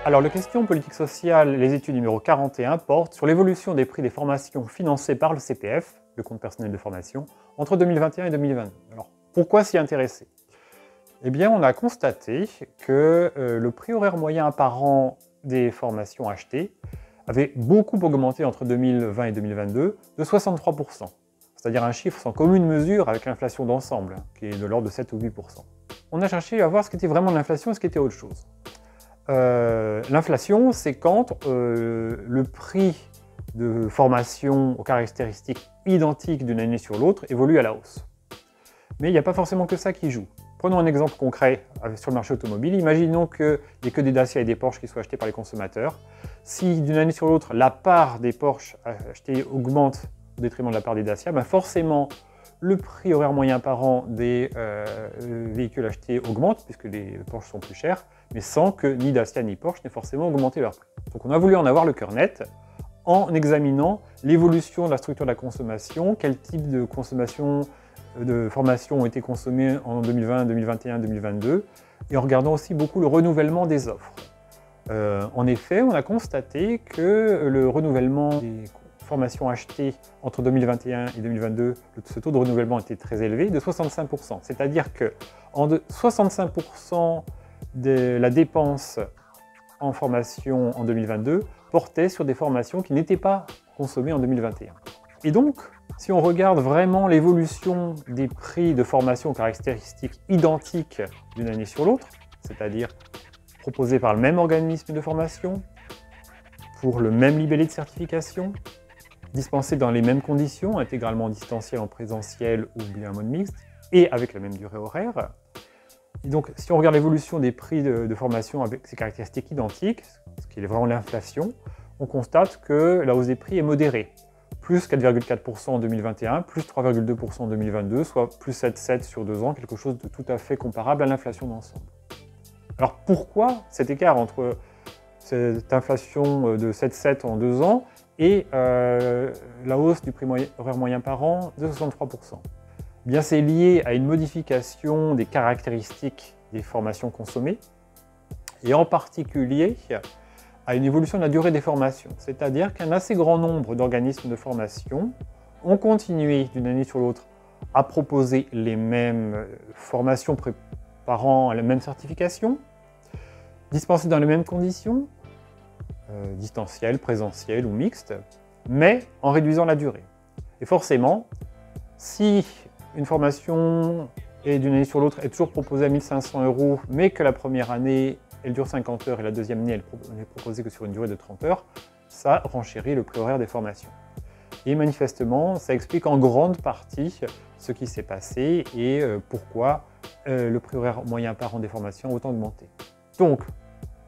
Alors, la question politique sociale, les études numéro 41, portent sur l'évolution des prix des formations financées par le CPF, le compte personnel de formation, entre 2021 et 2022. Alors, pourquoi s'y intéresser? Eh bien, on a constaté que le prix horaire moyen par an des formations achetées avait beaucoup augmenté entre 2020 et 2022 de 63%, c'est-à-dire un chiffre sans commune mesure avec l'inflation d'ensemble, qui est de l'ordre de 7 ou 8%. On a cherché à voir ce qu'était vraiment l'inflation et ce qu'était autre chose. L'inflation, c'est quand le prix de formation aux caractéristiques identiques d'une année sur l'autre évolue à la hausse. Mais il n'y a pas forcément que ça qui joue. Prenons un exemple concret sur le marché automobile. Imaginons qu'il n'y ait que des Dacia et des Porsche qui soient achetés par les consommateurs. Si d'une année sur l'autre, la part des Porsche achetés augmente au détriment de la part des Dacia, ben forcément, le prix horaire moyen par an des véhicules achetés augmente, puisque les Porsche sont plus chers, mais sans que ni Dacia ni Porsche n'aient forcément augmenté leur prix. Donc on a voulu en avoir le cœur net en examinant l'évolution de la structure de la consommation, quel type de consommation de formations ont été consommées en 2020, 2021, 2022, et en regardant aussi beaucoup le renouvellement des offres. En effet, on a constaté que le renouvellement des formations achetées entre 2021 et 2022, ce taux de renouvellement était très élevé, de 65%. C'est-à-dire que 65% de la dépense en formation en 2022 portait sur des formations qui n'étaient pas consommées en 2021. Et donc, si on regarde vraiment l'évolution des prix de formation aux caractéristiques identiques d'une année sur l'autre, c'est-à-dire proposés par le même organisme de formation, pour le même libellé de certification, dispensés dans les mêmes conditions, intégralement distanciel en présentiel ou bien en mode mixte, et avec la même durée horaire. Et donc, si on regarde l'évolution des prix de formation avec ces caractéristiques identiques, ce qui est vraiment l'inflation, on constate que la hausse des prix est modérée. Plus 4,4% en 2021, plus 3,2% en 2022, soit plus 7,7 sur 2 ans, quelque chose de tout à fait comparable à l'inflation d'ensemble. Alors pourquoi cet écart entre cette inflation de 7,7 en 2 ans et la hausse du prix horaire moyen par an de 63%? Eh bien, c'est lié à une modification des caractéristiques des formations consommées, et en particulier à une évolution de la durée des formations. C'est-à-dire qu'un assez grand nombre d'organismes de formation ont continué d'une année sur l'autre à proposer les mêmes formations préparant à la même certification, dispensées dans les mêmes conditions, distancielles, présentielles ou mixtes, mais en réduisant la durée. Et forcément, si une formation d'une année sur l'autre est toujours proposée à 1 500 €, mais que la première année elle dure 50 heures et la deuxième année elle n'est proposée que sur une durée de 30 heures, ça renchérit le prix horaire des formations. Et manifestement, ça explique en grande partie ce qui s'est passé et pourquoi le prix horaire moyen par an des formations a autant augmenté. Donc,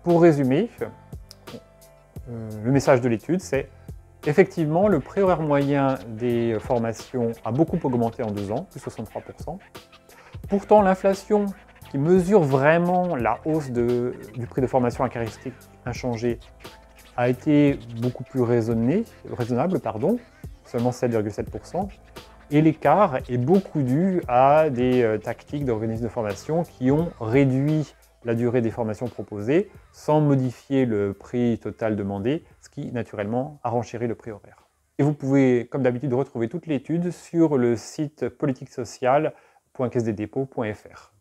pour résumer, le message de l'étude, c'est effectivement le prix horaire moyen des formations a beaucoup augmenté en 2 ans, plus 63%. Pourtant, l'inflation qui mesure vraiment la hausse du prix de formation à caractéristiques inchangées a été beaucoup plus raisonnable, seulement 7,7%, et l'écart est beaucoup dû à des tactiques d'organismes de formation qui ont réduit la durée des formations proposées sans modifier le prix total demandé, ce qui naturellement a renchéri le prix horaire. Et vous pouvez, comme d'habitude, retrouver toute l'étude sur le site politiquesocial.caissedesdépôts.fr.